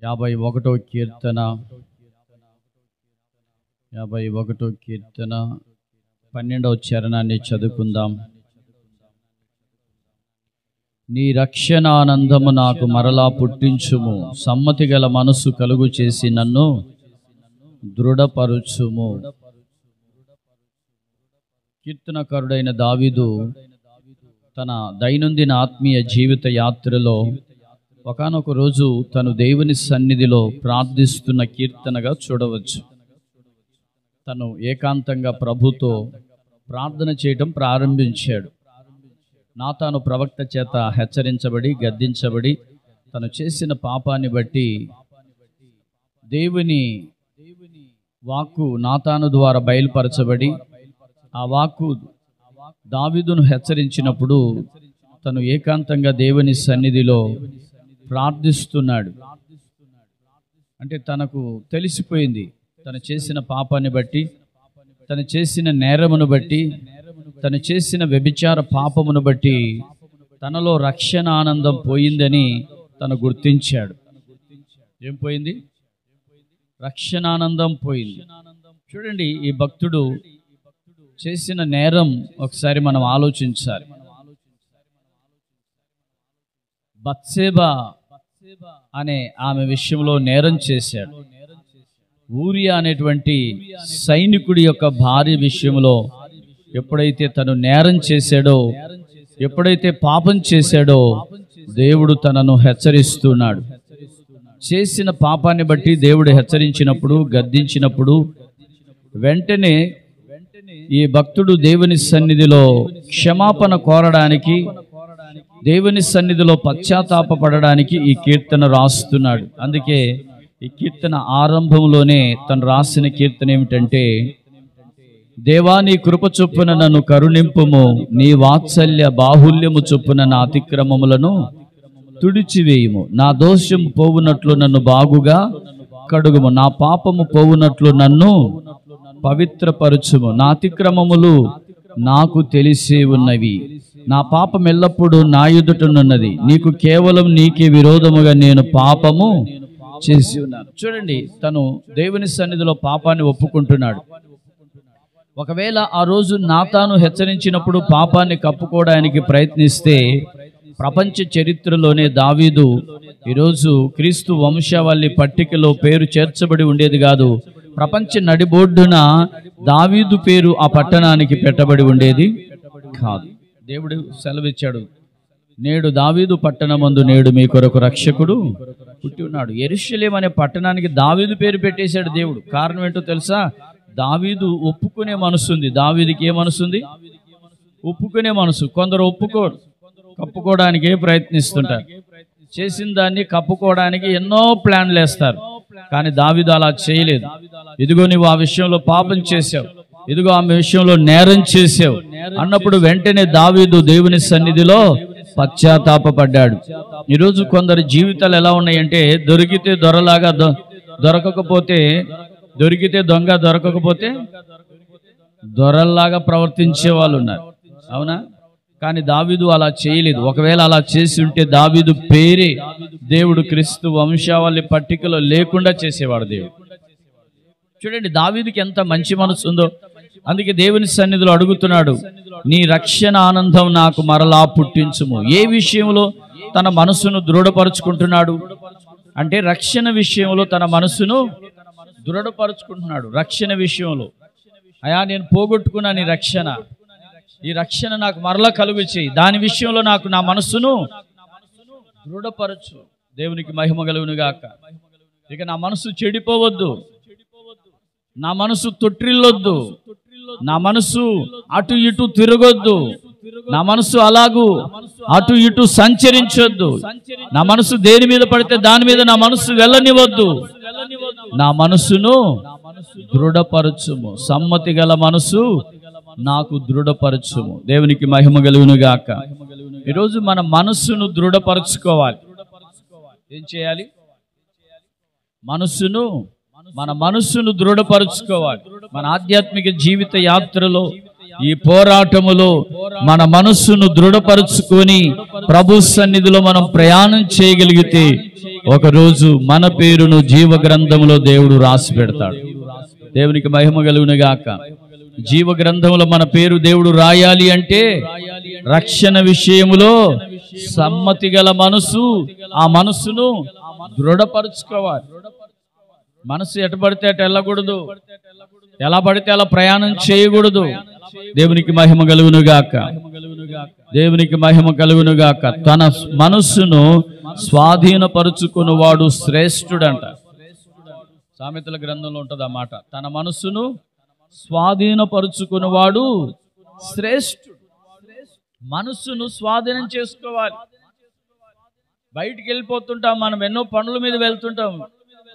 51వ కీర్తన 12వ చరణాన్ని చదువుకుందాం. నీ రక్షణానందము నాకు మరలా పుట్టించుము, సమ్మతి గల మనసు కలుగు చేసి నన్ను దృఢపరుచుము. కీర్తనకారుడైన దావీదు తన దైనందిన ఆత్మీయ జీవిత యాత్రలో ఒకానొక రోజు తను దేవుని సన్నిధిలో ప్రార్థిస్తున్న కీర్తనగా చూడవచ్చు. తను ఏకాంతంగా ప్రభుతో ప్రార్థన చేయటం ప్రారంభించాడు. నాతాను ప్రవక్త చేత హెచ్చరించబడి గద్దించబడి తను చేసిన పాపాన్ని బట్టి దేవుని వాక్కు నాతాను ద్వారా బయలుపరచబడి ఆ వాక్కు దావీదును హెచ్చరించినప్పుడు తను ఏకాంతంగా దేవుని సన్నిధిలో ప్రార్థిస్తున్నాడు. అంటే తనకు తెలిసిపోయింది, తను చేసిన పాపాన్ని బట్టి, తను చేసిన నేరమును బట్టి, తను చేసిన వ్యభిచార పాపమును బట్టి తనలో రక్షణ ఆనందం పోయిందని తను గుర్తించాడు. ఏం పోయింది? రక్షణానందం పోయింది. చూడండి, ఈ భక్తుడు చేసిన నేరం ఒకసారి మనం ఆలోచించాలి. బత్సేబా అనే ఆమె విషయంలో నేరం చేశాడు. ఊరియా అనేటువంటి సైనికుడి యొక్క భార్య విషయంలో ఎప్పుడైతే తను నేరం చేశాడో, ఎప్పుడైతే పాపం చేశాడో దేవుడు తనను హెచ్చరిస్తున్నాడు. చేసిన పాపాన్ని బట్టి దేవుడు హెచ్చరించినప్పుడు, గద్దించినప్పుడు వెంటనే ఈ భక్తుడు దేవుని సన్నిధిలో క్షమాపణ కోరడానికి, దేవుని సన్నిధిలో పశ్చాత్తాపపడడానికి ఈ కీర్తన రాస్తున్నాడు. అందుకే ఈ కీర్తన ఆరంభంలోనే తను రాసిన కీర్తన ఏమిటంటే, దేవా నీ కృప చొప్పున నన్ను కరుణింపుము, నీ వాత్సల్య బాహుల్యము చొప్పున నా అతిక్రమములను తుడిచివేయుము, నా దోషం పోవునట్లు నన్ను బాగుగా కడుగుము, నా పాపము పోవునట్లు నన్ను పవిత్రపరచుము, నా అతిక్రమములు నాకు తెలిసే ఉన్నవి, నా పాపం ఎల్లప్పుడూ నా ఎదుటనున్నది, నీకు కేవలం నీకే విరోధముగా నేను పాపము చేసి ఉన్నాను. చూడండి, తను దేవుని సన్నిధిలో పాపాన్ని ఒప్పుకుంటున్నాడు. ఒకవేళ ఆ రోజు నాతాను హెచ్చరించినప్పుడు పాపాన్ని కప్పుకోవడానికి ప్రయత్నిస్తే ప్రపంచ చరిత్రలోనే దావీదు ఈరోజు క్రీస్తు వంశావళి పట్టికలో పేరు చేర్చబడి ఉండేది కాదు. ప్రపంచ నడిబొడ్డున దావీదు పేరు ఆ పట్టణానికి పెట్టబడి ఉండేది కాదు. దేవుడు సెలవిచ్చాడు, నేడు దావీదు పట్టణమందు నేడు మీ కొరకు రక్షకుడు పుట్టి ఉన్నాడు. యెరూషలేము అనే పట్టణానికి దావీదు పేరు పెట్టేశాడు దేవుడు. కారణం ఏంటో తెలుసా? దావీదు ఒప్పుకునే మనసు ఉంది. దావీదుకి ఏ మనసు ఉంది? ఒప్పుకునే మనసు. కొందరు కప్పుకోవడానికే ప్రయత్నిస్తుంటారు. చేసిన దాన్ని కప్పుకోవడానికి ఎన్నో ప్లాన్లు వేస్తారు. కానీ దావీదు అలా చేయలేదు. ఇదిగో నువ్వు ఆ విషయంలో పాపం చేశావు, ఇదిగో ఆమె విషయంలో నేరం చేసావు అన్నప్పుడు వెంటనే దావీదు దేవుని సన్నిధిలో పశ్చాత్తాపపడ్డాడు. ఈరోజు కొందరి జీవితాలు ఎలా ఉన్నాయంటే, దొరికితే దొరలాగా, దొరకకపోతే దొరికితే దొంగ, దొరకకపోతే దొరల్లాగా ప్రవర్తించే వాళ్ళు ఉన్నారు. అవునా? కానీ దావీదు అలా చేయలేదు. ఒకవేళ అలా చేసి ఉంటే దావీదు పేరే దేవుడు క్రీస్తు వంశావళి పట్టికలో లేకుండా చేసేవాడు దేవుడు. చూడండి, దావీదుకి ఎంత మంచి మనసు ఉందో. అందుకే దేవుని సన్నిధిలో అడుగుతున్నాడు, నీ రక్షణ ఆనందం నాకు మరలా పుట్టించుము. ఏ విషయంలో తన మనసును దృఢపరుచుకుంటున్నాడు అంటే, రక్షణ విషయంలో తన మనసును దృఢపరుచుకుంటున్నాడు. రక్షణ విషయంలో, అయా నేను పోగొట్టుకున్నాను ఈ రక్షణ, ఈ రక్షణ నాకు మరలా కలుగు చేయి, దాని విషయంలో నాకు నా మనస్సును దృఢపరచు. దేవునికి మహిమ కలుగును గాక. ఇక నా మనసు చెడిపోవద్దు, నా మనసు తొట్టిల్లొద్దు, నా మనసు అటు ఇటు తిరగొద్దు, నా మనసు అలాగూ అటు ఇటు సంచరించొద్దు, నా మనసు దేని మీద పడితే దాని మీద నా మనసు వెళ్ళనివద్దు, నా మనసును దృఢపరచుము, సమ్మతి గల మనసు నాకు దృఢపరచుము. దేవునికి మహిమ కలుగును గాక. ఈరోజు మన మనస్సును దృఢపరచుకోవాలి. ఏం చేయాలి? మన మనస్సును దృఢపరచుకోవాలి. మన ఆధ్యాత్మిక జీవిత యాత్రలో, ఈ పోరాటములో మన మనస్సును దృఢపరచుకొని ప్రభు సన్నిధిలో మనం ప్రయాణం చేయగలిగితే ఒకరోజు మన పేరును జీవ గ్రంథంలో దేవుడు రాసి పెడతాడు. దేవునికి మహిమ కలుగును గాక. జీవ గ్రంథంలో మన పేరు దేవుడు రాయాలి అంటే రక్షణ విషయములో సమ్మతి గల మనసు, ఆ మనసును దృఢపరుచుకోవాలి. మనసు ఎటు పడితే అటు వెళ్ళకూడదు, ఎలా పడితే అలా ప్రయాణం చేయకూడదు. దేవునికి మహిమ కలుగును గాక. దేవునికి మహిమ కలుగును గాక. తన మనస్సును స్వాధీనపరుచుకున్నవాడు శ్రేష్ఠుడంట. సామెతల గ్రంథంలో ఉంటుంది ఆ మాట. తన మనస్సును స్వాధీనపరుచుకున్నవాడు శ్రేష్ఠుడు. మనస్సును స్వాధీనం చేసుకోవాలి. బయటికి వెళ్ళిపోతుంటాం మనం, ఎన్నో పనుల మీద వెళ్తుంటాం,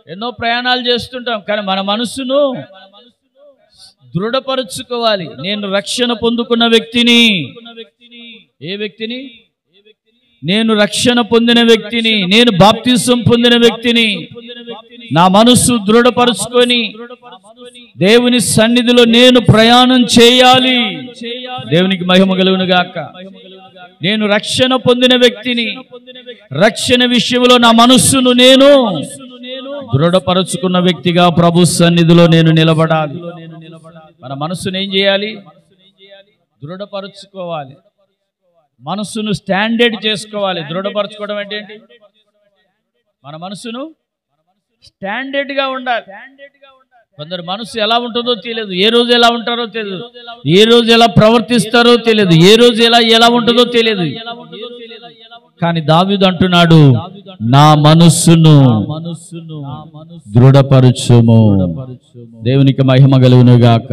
ఎన్నో ప్రయాణాలు చేస్తుంటాం, కానీ మన మనస్సును దృఢపరుచుకోవాలి. నేను రక్షణ పొందుకున్న వ్యక్తిని. ఏ వ్యక్తిని? నేను రక్షణ పొందిన వ్యక్తిని, నేను బాప్తిసం పొందిన వ్యక్తిని. నా మనస్సు దృఢపరుచుకొని దేవుని సన్నిధిలో నేను ప్రయాణం చేయాలి. దేవునికి మహిమ కలుగును గాక. నేను రక్షణ పొందిన వ్యక్తిని. రక్షణ విషయంలో నా మనస్సును నేను దృఢపరుచుకున్న వ్యక్తిగా ప్రభు సన్నిధిలో నేను నిలబడాలి. మన మనస్సును ఏం చేయాలి? దృఢపరుచుకోవాలి. మనస్సును స్టాండర్డ్ చేసుకోవాలి. దృఢపరచుకోవడం అంటే ఏంటి? మన మనస్సును స్టాండర్డ్ గా ఉండాలి. కొందరు మనసు ఎలా ఉంటుందో తెలియదు, ఏ రోజు ఎలా ఉంటారో తెలియదు, ఏ రోజు ఎలా ప్రవర్తిస్తారో తెలియదు, ఏ రోజు ఎలా ఉంటుందో తెలియదు. కానీ దావీదు అంటున్నాడు, నా మనస్సును దృఢపరచుము. దేవునికి మహిమ కలుగును గాక.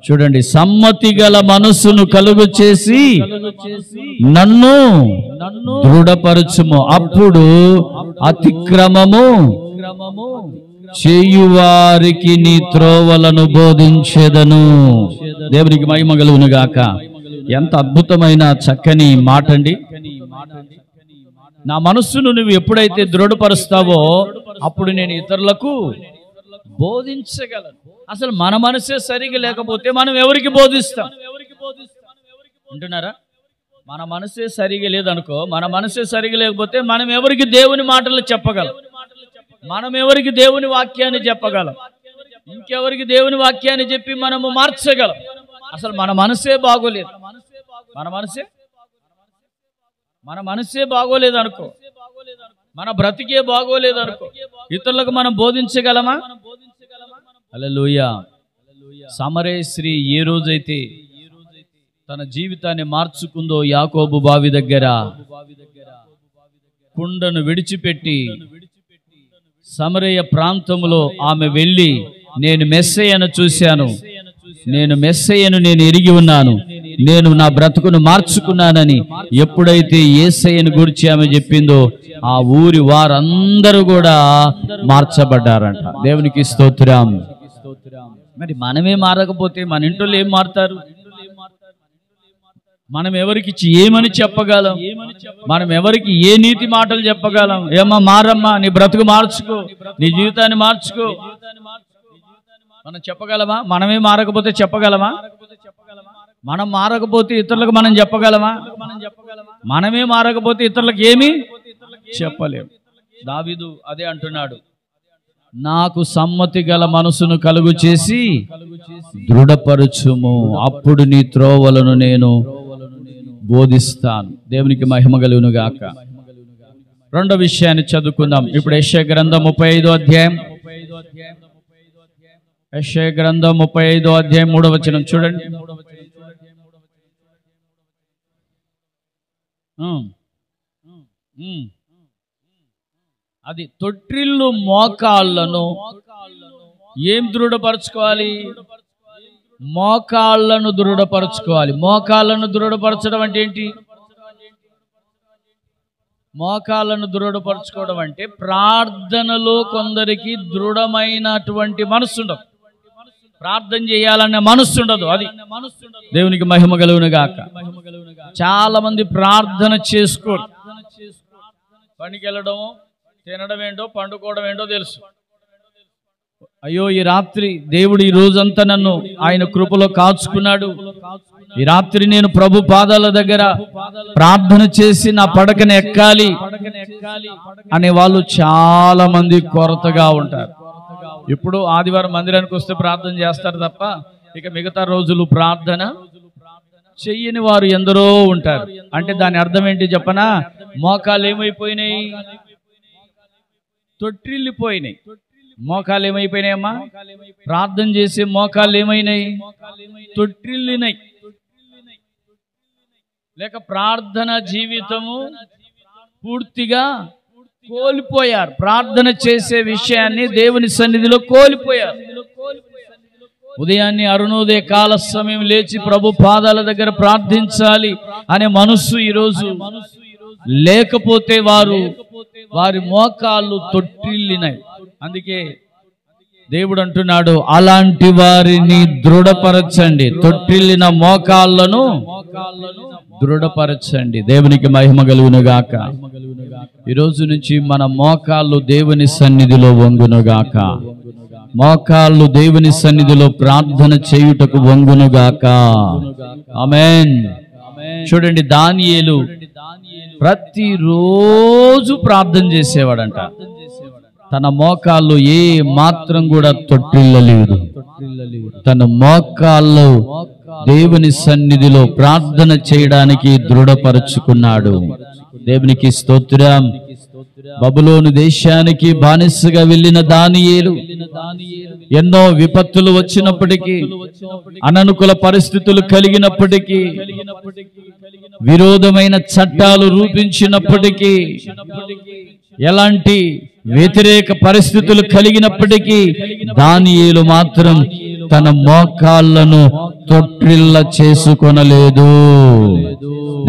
చూడండి, సమ్మతి గల మనస్సును కలుగు చేసి నన్ను దృఢపరచుము, అప్పుడు అతిక్రమము చేయువారికి నీ త్రోవలను బోధించెదను. దేవునికి మహిమ కలుగును గాక. ఎంత అద్భుతమైన చక్కని మాట అండి. నా మనస్సును నువ్వు ఎప్పుడైతే దృఢపరుస్తావో అప్పుడు నేను ఇతరులకు బోధించగలను. అసలు మన మనసే సరిగా లేకపోతే మనం ఎవరికి బోధిస్తాం? అంటున్నారా? మన మనసే సరిగా లేదనుకో, మన మనసే సరిగా లేకపోతే మనం ఎవరికి దేవుని మాటలు చెప్పగలం? మనం ఎవరికి దేవుని వాక్యాన్ని చెప్పగలం? ఇంకెవరికి దేవుని వాక్యాన్ని చెప్పి మనము మార్చగలం? అసలు మన మనసే బాగోలేదు. మన మనసే బాగోలేదు అనుకో, మన బ్రతికే బాగోలేదు అనుకో, ఇతరులకు మనం బోధించగలమా? హల్లెలూయా. సమరయ స్త్రీ ఏ రోజైతే తన జీవితాన్ని మార్చుకుందో, యాకోబు బావి దగ్గర కుండను విడిచిపెట్టి సమరయ ప్రాంతంలో ఆమె వెళ్ళి, నేను మెస్సయ్యను చూశాను, నేను మెస్సయ్యను నేను ఎరిగి ఉన్నాను, నేను నా బ్రతుకును మార్చుకున్నానని ఎప్పుడైతే యేసయ్యను గురించి ఆమె చెప్పిందో ఆ ఊరి వారందరూ కూడా మార్చబడ్డారంట. దేవునికి స్తోత్రం. మరి మనమే మారకపోతే మన ఇంట్లో ఏం మారుతారు? మనం ఎవరికి ఏమని చెప్పగలం? మనం ఎవరికి ఏ నీతి మాటలు చెప్పగలం? ఏమ్మా మారమ్మా, నీ బ్రతుకు మార్చుకో, నీ జీవితాన్ని మార్చుకో, మనం చెప్పగలమా? మనమే మారకపోతే చెప్పగలమా? మనం మారకపోతే ఇతరులకు మనం చెప్పగలమా? మనమే మారకపోతే ఇతరులకు ఏమీ చెప్పలేము. దావీదు అదే అంటున్నాడు, నాకు సమ్మతి గల మనసును కలుగు చేసి దృఢపరచుము, అప్పుడు నీ త్రోవలను నేను బోధిస్తాను. దేవునికి మహిమ కలుగును గాక. రెండో విషయాన్ని చదువుకుందాం. ఇప్పుడు యెషయా గ్రంథం 35వ అధ్యాయం, యెషయా గ్రంథం 35వ అధ్యాయం 3వ వచనం చూడండి. అది తొట్టిల్లు మోకాళ్ళను ఏం దృఢపరచుకోవాలి? మోకాళ్ళను దృఢపరచుకోవాలి. మోకాళ్ళను దృఢపరచడం అంటే ఏంటి? మోకాళ్ళను దృఢపరచుకోవడం అంటే ప్రార్థనలో కొందరికి దృఢమైనటువంటి మనసు ఉండదు, ప్రార్థన చేయాలనే మనసు ఉండదు. అది దేవునికి మహిమ కలుగును గాక. చాలా మంది ప్రార్థన చేసుకోరు. పనికి వెళ్ళడమో, తినడం ఏంటో, పండుకోవడం ఏంటో తెలుసు. అయ్యో ఈ రాత్రి దేవుడు ఈ రోజంతా నన్ను ఆయన కృపలో కాచుకున్నాడు, ఈ రాత్రి నేను ప్రభు పాదాల దగ్గర ప్రార్థన చేసి నా పడకను ఎక్కాలి అనే వాళ్ళు చాలా మంది కొరతగా ఉంటారు. ఇప్పుడు ఆదివారం మందిరానికి వస్తే ప్రార్థన చేస్తారు తప్ప ఇక మిగతా రోజులు ప్రార్థన చెయ్యని వారు ఎందరో ఉంటారు. అంటే దాని అర్థం ఏంటి చెప్పనా? మోకాలు ఏమైపోయినాయి? తొట్టిల్లిపోయినాయి. మోకాలు ఏమైపోయినాయమ్మా? ప్రార్థన చేసే మోకాలు ఏమైనాయి? తొట్టిల్లినాయి. లేక ప్రార్థన జీవితము పూర్తిగా కోల్పోయారు. ప్రార్థన చేసే విషయాన్ని దేవుని సన్నిధిలో కోల్పోయారు. ఉదయాన్నే అరుణోదయ కాల సమయం లేచి ప్రభు పాదాల దగ్గర ప్రార్థించాలి అనే మనస్సు ఈరోజు లేకపోతే వారి మోకాళ్ళు తొట్టిల్లినాయి. అందుకే దేవుడు అంటున్నాడు, అలాంటి వారిని దృఢపరచండి, తొట్టిల్లిన మోకాళ్ళను దృఢపరచండి. దేవునికి మహిమ కలుగునుగాక. ఈ రోజు నుంచి మన మోకాళ్ళు దేవుని సన్నిధిలో వంగునుగాక. మోకాళ్ళు దేవుని సన్నిధిలో ప్రార్థన చేయుటకు వంగునుగాక. ఆమేన్. చూడండి, దానియేలు ప్రతిరోజు ప్రార్థన చేసేవాడంట. తన మోకాళ్ళు ఏ మాత్రం కూడా తొట్టిల్లలేదు. తన మోకాళ్ళు దేవుని సన్నిధిలో ప్రార్థన చేయడానికి దృఢపరుచుకున్నాడు. దేవునికి స్తోత్రం. బబులోను దేశానికి బానిసగా వెళ్ళిన దానియేలు ఎన్నో విపత్తులు వచ్చినప్పటికీ, అననుకూల పరిస్థితులు కలిగినప్పటికీ, విరోధమైన చట్టాలు రూపించినప్పటికీ, ఎలాంటి వ్యతిరేక పరిస్థితులు కలిగినప్పటికీ దానియేలు మాత్రం తన మోకాళ్ళను తొట్టిల్ల చేసుకొనలేదు.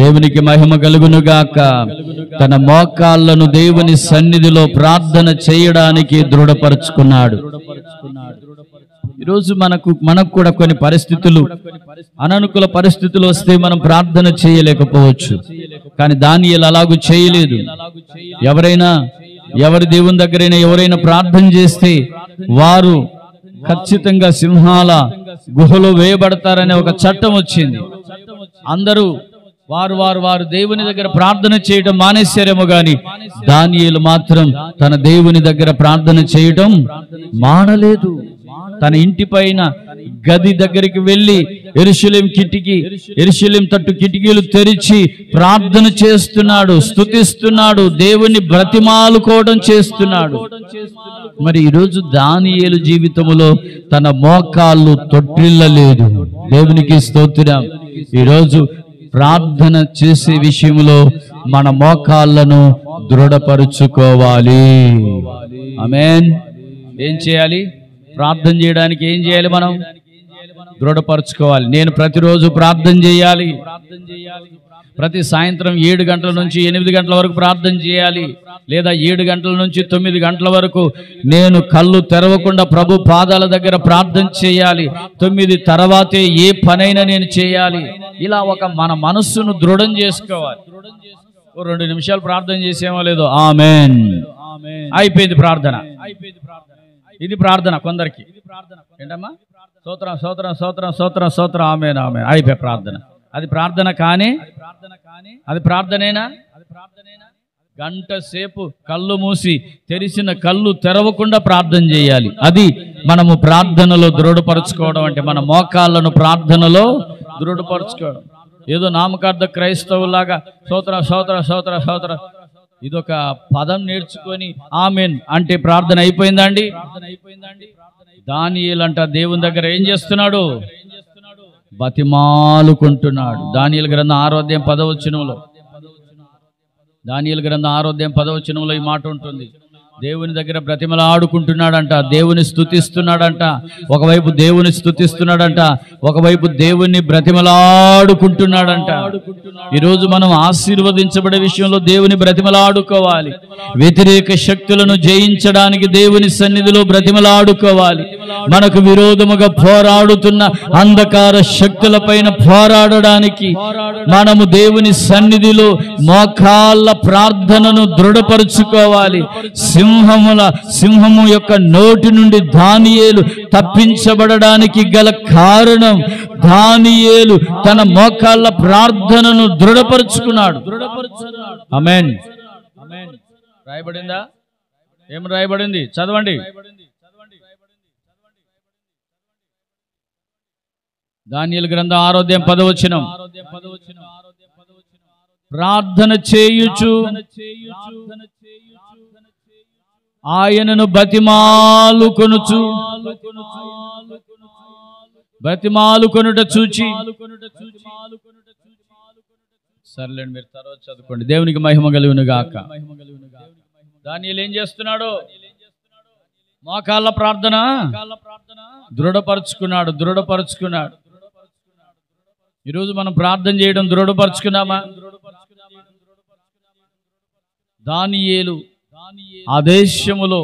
దేవునికి మహిమ కలుగునుగాక. తన మోకాళ్ళను దేవుని సన్నిధిలో ప్రార్థన చేయడానికి దృఢపరుచుకున్నాడు. ఈరోజు మనకు కూడా కొన్ని పరిస్థితులు, అననుకూల పరిస్థితులు వస్తే మనం ప్రార్థన చేయలేకపోవచ్చు. కానీ దానియేలు అలాగూ చేయలేదు. ఎవరి దేవుని దగ్గరైనా ఎవరైనా ప్రార్థన చేస్తే వారు ఖచ్చితంగా సింహాల గుహలో వేయబడతారనే ఒక చట్టం వచ్చింది. అందరూ వారు దేవుని దగ్గర ప్రార్థన చేయడం మానేశారేమో గాని దానియేలు మాత్రం తన దేవుని దగ్గర ప్రార్థన చేయడం మానలేదు. తన ఇంటి పైన గది దగ్గరికి వెళ్ళి యెరూషలేం తట్టు కిటికీలు తెరిచి ప్రార్థన చేస్తున్నాడు, స్తుతిస్తున్నాడు, దేవుని బ్రతిమాలుకోవడం చేస్తున్నాడు. మరి ఈరోజు దానియేలు జీవితంలో తన మోకాళ్ళు తొట్టిల్లలేదు. దేవునికి స్తోత్రం. ఈరోజు ప్రార్థన చేసే విషయంలో మన మోకాళ్ళను దృఢపరుచుకోవాలి. ఆమేన్. ఏం చేయాలి? ప్రార్థన చేయడానికి ఏం చేయాలి? మనం దృఢపరచుకోవాలి. నేను ప్రతిరోజు ప్రార్థన చేయాలి. ప్రతి సాయంత్రం 7 గంటల నుంచి 8 గంటల వరకు ప్రార్థన చేయాలి. లేదా 7 గంటల నుంచి 9 గంటల వరకు నేను కళ్ళు తెరవకుండా ప్రభు పాదాల దగ్గర ప్రార్థన చేయాలి. 9 తర్వాతే ఏ పనైనా నేను చేయాలి. ఇలా మన మనస్సును దృఢం చేసుకోవాలి. 2 నిమిషాలు ప్రార్థన చేసేమో లేదో, ఆమేన్, అయిపోయింది ప్రార్థన. ఇది ప్రార్థన కొందరికి. ఏంటమ్మా? స్తోత్రం స్తోత్రం స్తోత్రం స్తోత్రం స్తోత్రం, ఆమేన్ ఆమేన్, అయిపోయి ప్రార్థన. అది ప్రార్థన కానీ అది ప్రార్థనేనా? గంట సేపు కళ్ళు మూసి తెరిచిన కళ్ళు తెరవకుండా ప్రార్థన చేయాలి. అది మనము ప్రార్థనలో దృఢపరచుకోవడం అంటే, మన మోకాళ్ళను ప్రార్థనలో దృఢపరచుకోవడం. ఏదో నామకార్థ క్రైస్తవులాగా స్తోత్రం స్తోత్రం స్తోత్రం స్తోత్రం ఇదొక పదం నేర్చుకొని ఆమేన్ అంటే ప్రార్థన అయిపోయిందా అండి? దానియేలు అంట దేవుని దగ్గర ఏం చేస్తున్నాడు? బతిమాలుకుంటున్నాడు. దానియేలు గ్రంథం 6వ అధ్యాయం 10వ వచనంలో, దానియేలు గ్రంథం 6వ అధ్యాయం 10వ వచనంలో ఈ మాట ఉంటుంది. దేవుని దగ్గర బ్రతిమలాడుకుంటున్నాడంట, దేవుని స్తుతిస్తున్నాడంట. ఒకవైపు దేవుని స్తుతిస్తున్నాడంట, ఒకవైపు దేవుని బ్రతిమలాడుకుంటున్నాడంట. ఈరోజు మనం ఆశీర్వదించబడే విషయంలో దేవుని బ్రతిమలాడుకోవాలి. వ్యతిరేక శక్తులను జయించడానికి దేవుని సన్నిధిలో బ్రతిమలాడుకోవాలి. మనకు విరోధముగా పోరాడుతున్న అంధకార శక్తుల పైన పోరాడడానికి మనము దేవుని సన్నిధిలో మోకాళ్ళ ప్రార్థనను దృఢపరుచుకోవాలి. సింహము యొక్క నోటి నుండి దానియేలు తప్పించబడడానికి గల కారణం, దానియేలు తన మోకాళ్ళ ప్రార్థనను దృఢపరుచుకున్నాడు. ఆమేన్. రాయబడిందా? ఏం రాయబడింది? చదవండి. దానియేలు గ్రంథం 6వ అధ్యాయం 10వ వచనం. ప్రార్థన చేయుచు ఆయనను బతిమాలుకొనుట చూచి, సర్లేండి మీరు తర్వాత చదువుకోండి. దేవునికి మహిమ కలుగును గాక. దానియేలు ఏం చేస్తున్నాడు? మోకాళ్ళ ప్రార్థన దృఢపరుచుకున్నాడు. ఈరోజు మనం ప్రార్థన చేయడం దృఢపరుచుకున్నామా? దానియేలు ఆ దేశములో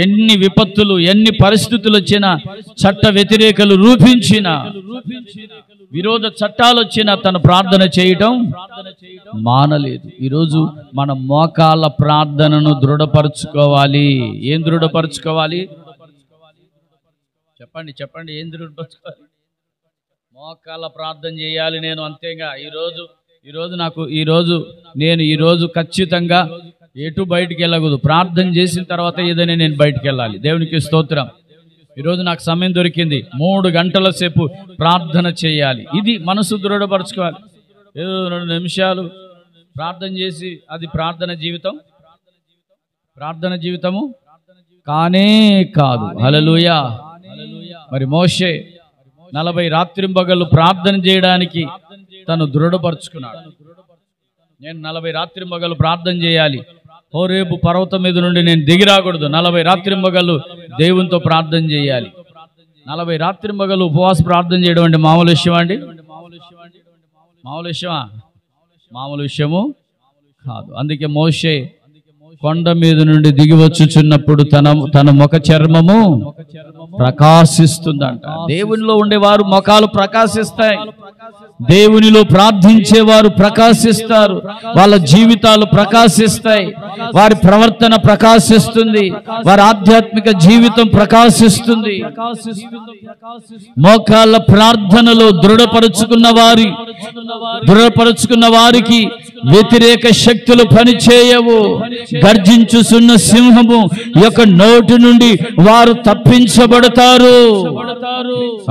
ఎన్ని విపత్తులు, ఎన్ని పరిస్థితులు వచ్చినా, చట్ట వ్యతిరేకలు రూపించిన, విరోధ చట్టాలు వచ్చినా తన ప్రార్థన చేయటం మానలేదు. ఈరోజు మన మోకాళ్ళ ప్రార్థనను దృఢపరచుకోవాలి. ఏం దృఢపరచుకోవాలి? చెప్పండి ఏం దృఢపరచుకోవాలి? మోకాళ్ళ ప్రార్థన చేయాలి. నేను అంతేగా ఈరోజు ఖచ్చితంగా ఎటు బయటికి వెళ్ళకూడదు. ప్రార్థన చేసిన తర్వాత ఏదైనా నేను బయటికి వెళ్ళాలి. దేవునికి స్తోత్రం. ఈరోజు నాకు సమయం దొరికింది, 3 గంటల సేపు ప్రార్థన చేయాలి. ఇది మనసు దృఢపరచుకోవాలి. ఏదో 2 నిమిషాలు ప్రార్థన చేసి అది ప్రార్థన జీవితము కానే కాదు. హల్లెలూయా. మరి మోషే 40 రాత్రింబగళ్ళు ప్రార్థన చేయడానికి తను దృఢపరుచుకున్నాడు. నేను 40 రాత్రింబగళ్ళు ప్రార్థన చేయాలి. హోరేబు పర్వతం మీద నుండి నేను దిగి రాకూడదు. 40 రాత్రింబగళ్ళు దేవునితో ప్రార్థన చేయాలి. 40 రాత్రింబగళ్ళు ఉపవాస ప్రార్థన చేయడం అంటే మామూలు విషయమా అండి? మామూలు విషయము కాదు. అందుకే మోషే కొండ మీద నుండి దిగి వచ్చుచున్నప్పుడు తన ముఖ చర్మము ప్రకాశిస్తుందంట. దేవునిలో ఉండేవారు ముఖాలు ప్రకాశిస్తాయి. దేవునిలో ప్రార్థించేవారు ప్రకాశిస్తారు. వాళ్ళ జీవితాలు ప్రకాశిస్తాయి. వారి ప్రవర్తన ప్రకాశిస్తుంది. వారి ఆధ్యాత్మిక జీవితం ప్రకాశిస్తుంది. మోకాళ్ళ ప్రార్థనలో దృఢపరుచుకున్న వారికి వ్యతిరేక శక్తులు పనిచేయవు. గర్జించుచున్న సింహము యొక్క నోటి నుండి వారు తప్పించబడతారు.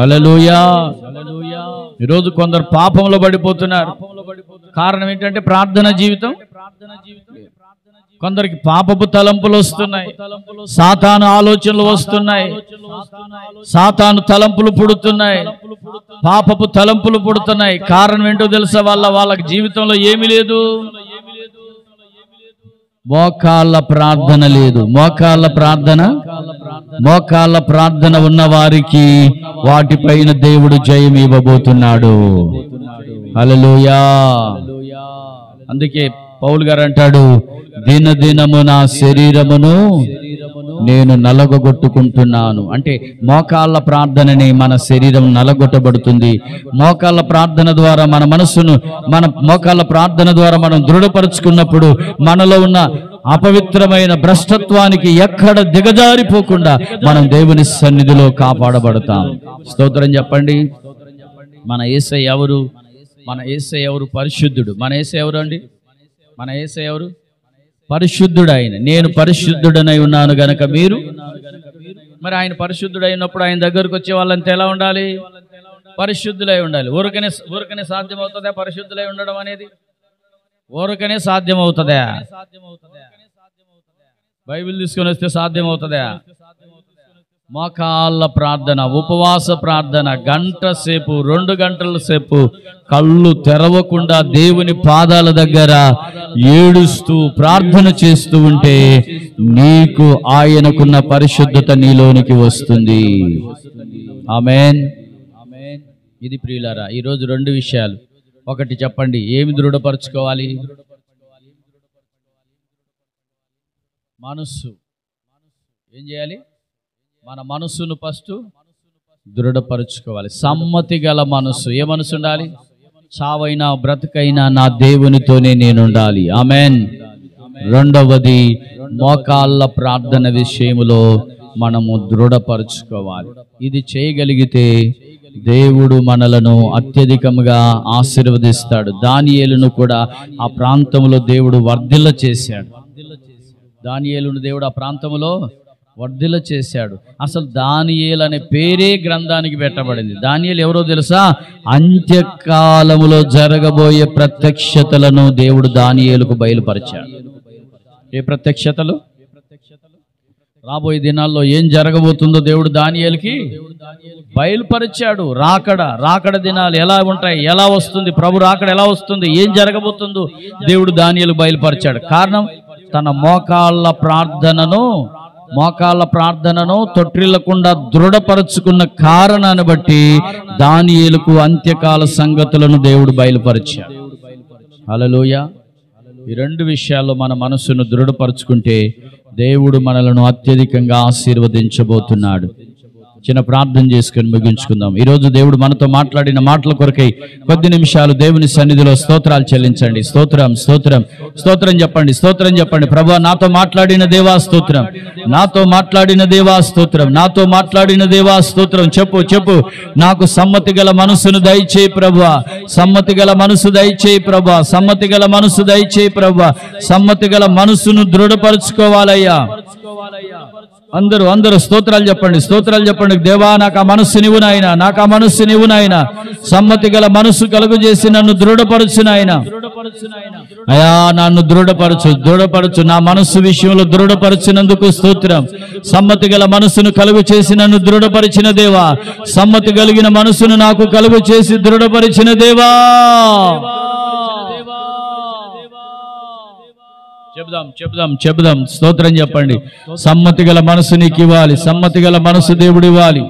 హల్లెలూయా. ఈరోజు కొందరు పాపంలో పడిపోతున్నారు. కారణం ఏంటంటే ప్రార్థన జీవితం. కొందరికి పాపపు తలంపులు వస్తున్నాయి, సాతాను ఆలోచనలు వస్తున్నాయి, సాతాను తలంపులు పుడుతున్నాయి, పాపపు తలంపులు పుడుతున్నాయి. కారణం ఏంటో తెలుసా? వాళ్ళకి జీవితంలో ఏమీ లేదు. మోకాళ్ళ ప్రార్థన లేదు. మోకాళ్ళ ప్రార్థన ఉన్న వారికి వాటిపైన దేవుడు జయం ఇవ్వబోతున్నాడు. హల్లెలూయా. అందుకే పౌలు గారు అంటాడు, దినదినము నా శరీరమును నేను నలగొట్టుకుంటున్నాను. అంటే మోకాళ్ళ ప్రార్థనని మన శరీరం నలగొట్టబడుతుంది. మోకాళ్ళ ప్రార్థన ద్వారా మన మనస్సును, మోకాళ్ళ ప్రార్థన ద్వారా మనం దృఢపరుచుకున్నప్పుడు మనలో ఉన్న అపవిత్రమైన భ్రష్టత్వానికి ఎక్కడ దిగజారిపోకుండా మనం దేవుని సన్నిధిలో కాపాడబడతాం. స్తోత్రం చెప్పండి. మన యేసయ్య ఎవరు? పరిశుద్ధుడు. మన యేసయ్య ఎవరు అండి? మన యేసయ్య ఎవరు? పరిశుద్ధుడు. ఆయన నేను పరిశుద్ధుడనై ఉన్నాను గనక మీరు. మరి ఆయన పరిశుద్ధుడైనప్పుడు ఆయన దగ్గరకు వచ్చే వాళ్ళంతా ఎలా ఉండాలి? పరిశుద్ధులై ఉండాలి. ఊరకనే సాధ్యమవుతుందా పరిశుద్ధులై ఉండడం అనేది? ఊరకనే సాధ్యమవుతుందా? బైబిల్ తీసుకొని వస్తే సాధ్యమవుతుందా? మోకాళ్ళ ప్రార్థన, ఉపవాస ప్రార్థన, గంట సేపు 2 గంటల సేపు కళ్ళు తెరవకుండా దేవుని పాదాల దగ్గర ఏడుస్తూ ప్రార్థన చేస్తూ ఉంటే నీకు ఆయనకున్న పరిశుద్ధత నీలోనికి వస్తుంది. ఆమేన్. ఇది ప్రియులారా, ఈరోజు 2 విషయాలు. ఒకటి చెప్పండి, ఏమి దృఢపరచుకోవాలి? మనస్సు. ఏం చేయాలి? మన మనస్సును ఫస్ట్ దృఢపరచుకోవాలి. సమ్మతి గల మనస్సు. ఏ మనస్సు ఉండాలి? చావైనా బ్రతుకైనా నా దేవునితోనే నేను ఉండాలి. ఆమేన్. రెండవది మోకాళ్ళ ప్రార్థన విషయములో మనము దృఢపరచుకోవాలి. ఇది చేయగలిగితే దేవుడు మనలను అత్యధికంగా ఆశీర్వదిస్తాడు. దానియేలును కూడా ఆ ప్రాంతంలో దేవుడు వర్ధిల్ల చేశాడు. దానియేలును దేవుడు ఆ ప్రాంతంలో వర్ధిల్ల చేశాడు. అసలు దానియేలు అనే పేరే గ్రంథానికి పెట్టబడింది. దానియేలు ఎవరో తెలుసా? అంత్యకాలములో జరగబోయే ప్రత్యక్షతలను దేవుడు దానియేలుకు బయలుపరిచాడు. ఏ ప్రత్యక్షతలు? రాబోయే దినాల్లో ఏం జరగబోతుందో దేవుడు దానియేలుకి బయలుపరిచాడు. రాకడ దినాలు ఎలా ఉంటాయి, ఎలా వస్తుంది, ప్రభు రాకడ ఎలా వస్తుంది, ఏం జరగబోతుందో దేవుడు దానియేలు బయలుపరిచాడు. కారణం తన మోకాళ్ళ ప్రార్థనను తొట్టిల్లకుండా దృఢపరచుకున్న కారణాన్ని బట్టి దానియేలుకు అంత్యకాల సంగతులను దేవుడు బయలుపరిచాడు. హల్లెలూయా. ఈ రెండు విషయాల్లో మన మనసును దృఢపరచుకుంటే దేవుడు మనలను అత్యధికంగా ఆశీర్వదించబోతున్నాడు. చిన్న ప్రార్థన చేసుకొని ముగించుకుందాం. ఈరోజు దేవుడు మనతో మాట్లాడిన మాటల కొరకై కొద్ది నిమిషాలు దేవుని సన్నిధిలో స్తోత్రాలు చెల్లించండి. స్తోత్రం స్తోత్రం స్తోత్రం చెప్పండి. స్తోత్రం చెప్పండి. ప్రభువా, నాతో మాట్లాడిన దేవా స్తోత్రం, నాతో మాట్లాడిన దేవా స్తోత్రం, నాతో మాట్లాడిన దేవా స్తోత్రం. చెప్పు చెప్పు. నాకు సమ్మతి గల మనసును దయచేయి ప్రభువా, సమ్మతి గల మనసు దయచేయి ప్రభువా, సమ్మతి గల మనసు దయచేయి ప్రభువా, సమ్మతి గల మనసును దృఢపరచుకోవాలయ్యా. అందరూ స్తోత్రాలు చెప్పండి. స్తోత్రాలు చెప్పండి. దేవా, నాకు ఆ మనస్సు నీవు నాయనా, నాకు ఆ మనస్సు నీవు నాయనా. సమ్మతి గల మనసు కలుగు చేసి నన్ను దృఢపరచు నాయనా. అయా, నన్ను దృఢపరచు. నా మనస్సు విషయంలో దృఢపరచినందుకు స్తోత్రం. సమ్మతి గల మనసును కలుగు చేసి నన్ను దృఢపరిచిన దేవా, సమ్మతి కలిగిన మనసును నాకు కలుగు చేసి దృఢపరిచిన దేవా. చెప్దాం. స్తోత్రం చెప్పండి. సమ్మతి గల మనసు నీకు ఇవ్వాలి. సమ్మతి గల మనసు దేవుడు ఇవ్వాలి.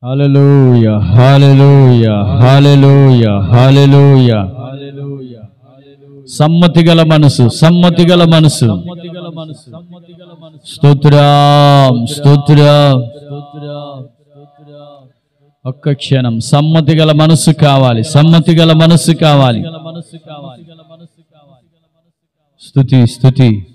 హల్లెలూయా, హల్లెలూయా, హల్లెలూయా, హల్లెలూయా. సమ్మతి గల మనసు, సమ్మతి గల మనసు. స్తోత్రం. ఒక్క క్షణం. సమ్మతి గల మనస్సు కావాలి. సమ్మతి గల మనస్సు కావాలి. స్తుతి.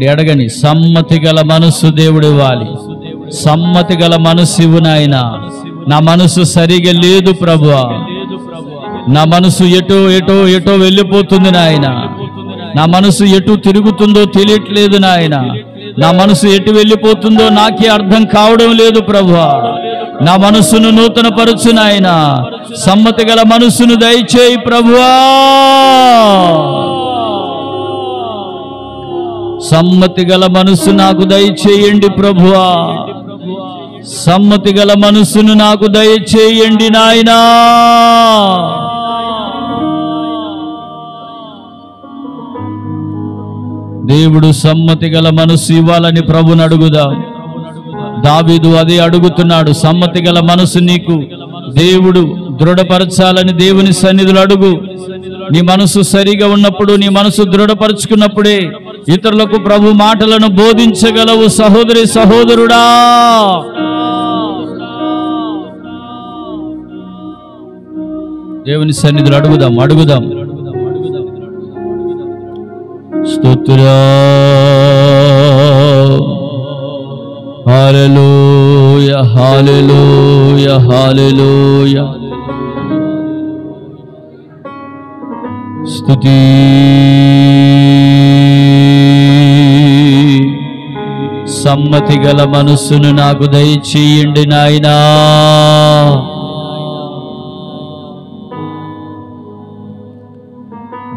అడగండి. సమ్మతి గల మనస్సు దేవుడు ఇవ్వాలి. సమ్మతి గల మనసు ఇవ్వు నాయనా. నా మనసు సరిగా లేదు ప్రభువా, నా మనసు ఎటో వెళ్ళిపోతుంది నాయన. నా మనసు ఎటు తిరుగుతుందో తెలియట్లేదు నాయన. నా మనసు ఎటు వెళ్ళిపోతుందో నాకే అర్థం కావడం లేదు ప్రభువా. నా మనసును నూతన పరచు నాయన. సమ్మతి గల మనసును దయచేయి ప్రభువా. సమ్మతి గల మనసు నాకు దయచేయండి ప్రభువా. సమ్మతి గల మనసును నాకు దయచేయండి నాయనా. దేవుడు సమ్మతి గల మనసు ఇవ్వాలని ప్రభుని అడుగుదాం. దావీదు అదే అడుగుతున్నాడు. సమ్మతి గల మనసు నీకు దేవుడు దృఢపరచాలని దేవుని సన్నిధిలో అడుగు. నీ మనసు సరిగా ఉన్నప్పుడు, నీ మనసు దృఢపరుచుకున్నప్పుడే ఇతరులకు ప్రభు మాటలను బోధించగలవు సహోదరి సహోదరుడా. దేవుని సన్నిధిలో అడుగుదాం. స్తోత్రం. హల్లెలూయా, హల్లెలూయా, హల్లెలూయా. స్తుతి. సమ్మతి గల మనస్సును నాకు దయచేయండి నాయనా.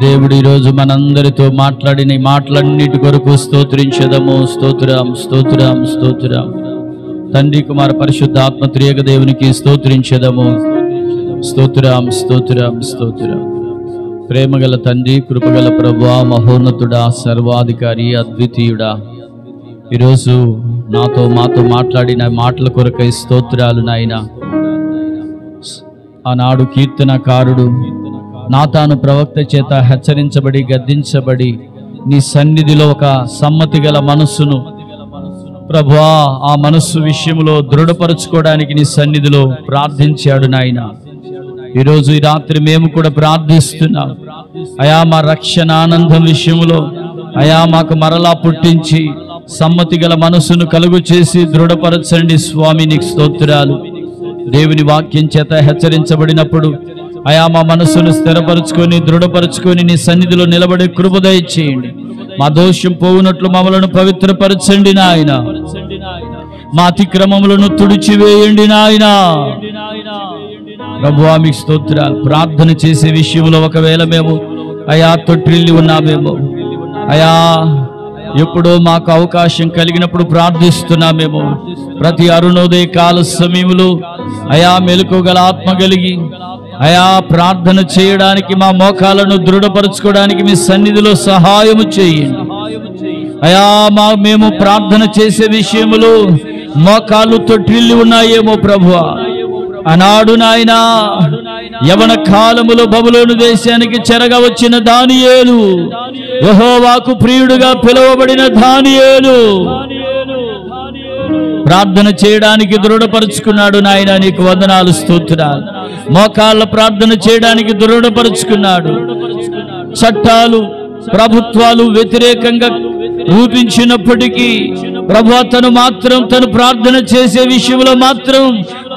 దేవుడు ఈరోజు మనందరితో మాట్లాడిన మాటలన్నిటి కొరకు స్తోత్రించదము. స్తోత్రం. తండ్రి, కుమార, పరిశుద్ధ ఆత్మ త్రియక దేవునికి స్తోత్రించదము. స్తోత్రం. ప్రేమగల తండ్రి, కృపగల ప్రభువా, మహోన్నతుడా, సర్వాధికారి, అద్వితీయుడా, ఈరోజు మాతో మాట్లాడిన మాటల కొరకై స్తోత్రాలు నాయన. ఆనాడు కీర్తనకారుడు నాతాను ప్రవక్త చేత హెచ్చరించబడి గద్దించబడి నీ సన్నిధిలో ఒక సమ్మతి గల మనస్సును ప్రభువా ఆ మనస్సు విషయంలో దృఢపరచుకోవడానికి నీ సన్నిధిలో ప్రార్థించాడు నాయన. ఈరోజు ఈ రాత్రి మేము కూడా ప్రార్థిస్తున్నాం. అయా మా రక్షణ ఆనందం విషయంలో అయా మాకు మరలా పుట్టించి సమ్మతి గల మనస్సును కలుగు చేసి దృఢపరచండి స్వామి. నీకు స్తోత్రాలు. దేవుని వాక్యం చేత హెచ్చరించబడినప్పుడు అయా మా మనస్సును స్థిరపరచుకొని దృఢపరచుకొని నీ సన్నిధిలో నిలబడే కృప దయచేయండి. మా దోషం పోవునట్లు మమ్మలను పవిత్రపరచండి నాయన. మా అతిక్రమములను తుడిచివేయండి నాయన. ప్రభువా మీకు స్తోత్రాలు. ప్రార్థన చేసే విషయంలో ఒకవేళ మేము అయా తొట్టిల్లి ఉన్నామేమో అయా, ఎప్పుడో మాకు అవకాశం కలిగినప్పుడు ప్రార్థిస్తున్నామేమో. ప్రతి అరుణోదయ కాల సమయంలో అయా మెలకుగల ఆత్మ కలిగి అయా ప్రార్థన చేయడానికి మా మోకాలను దృఢపరచుకోవడానికి మీ సన్నిధిలో సహాయము చేయండి అయా. మేము ప్రార్థన చేసే విషయంలో మోకాళ్ళు తొట్టిల్లి ఉన్నాయేమో ప్రభువా. ఆనాడు నాయనా యవన కాలములో బబులోను దేశానికి చెరగా వచ్చిన దానియేలు, యెహోవాకు ప్రియుడుగా పిలువబడిన దానియేలు ప్రార్థన చేయడానికి దృఢపరుచుకున్నాడు నాయన. నీకు వందనాలు, స్తోత్రాలు. మోకాళ్ళ ప్రార్థన చేయడానికి దృఢపరుచుకున్నాడు. చట్టాలు ప్రభుత్వాలు వ్యతిరేకంగా రూపించినప్పటికీ ప్రభువా తను మాత్రం తను ప్రార్థన చేసే విషయంలో మాత్రం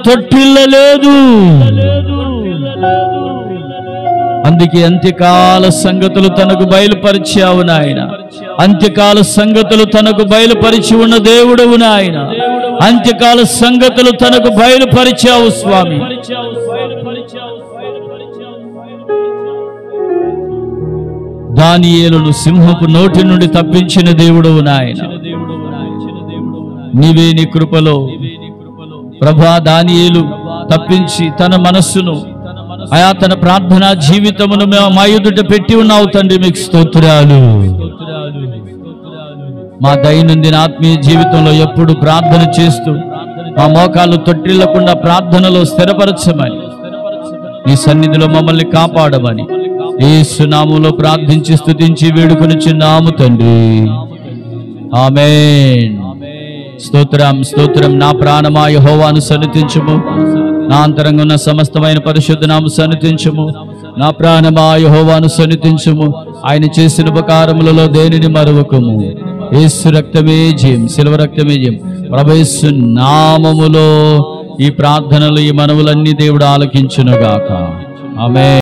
తొట్టిల్లలేదు. అందుకే అంత్యకాల సంగతులు తనకు బయలుపరిచావు నాయన. అంత్యకాల సంగతులు తనకు బయలుపరిచి ఉన్న దేవుడవు నాయన. అంత్యకాల సంగతులు తనకు బయలుపరిచావు స్వామి. దానియేలును సింహపు నోటి నుండి తప్పించిన దేవుడవు నాయన. నీవే నీ కృపలో ప్రభా దానియేలు తప్పించి తన మనస్సును అయా తన ప్రార్థనా జీవితమును మేము మా ఎదుట పెట్టి ఉన్నావు తండ్రి. మీకు స్తోత్రాలు. మా దైనందిన ఆత్మీయ జీవితంలో ఎప్పుడు ప్రార్థన చేస్తూ మా మోకాళ్ళు తొట్టిల్లకుండా ప్రార్థనలో స్థిరపరచమని నీ సన్నిధిలో మమ్మల్ని కాపాడమని యేసు నామములో ప్రార్థించి స్తుతించి వేడుకొనుచున్నాము తండ్రి. ఆమేన్. స్తోత్రం స్తోత్రం. నా ప్రాణమా యెహోవాను సన్నిధించుము, నా అంతరంగం ఉన్న సమస్తమైన పరిశుద్ధ నామమును సన్నిధించుము. నా ప్రాణమా యెహోవాను సన్నిధించుము, ఆయన చేసిన ఉపకారములలో దేనిని మరువకుము. యేసు రక్తమే జయం, శిలువ రక్తమే జయం. ప్రభు యేసు నామములో ఈ ప్రార్థనలు ఈ మనవులన్నీ దేవుడు ఆలకించునుగాక. ఆమేన్.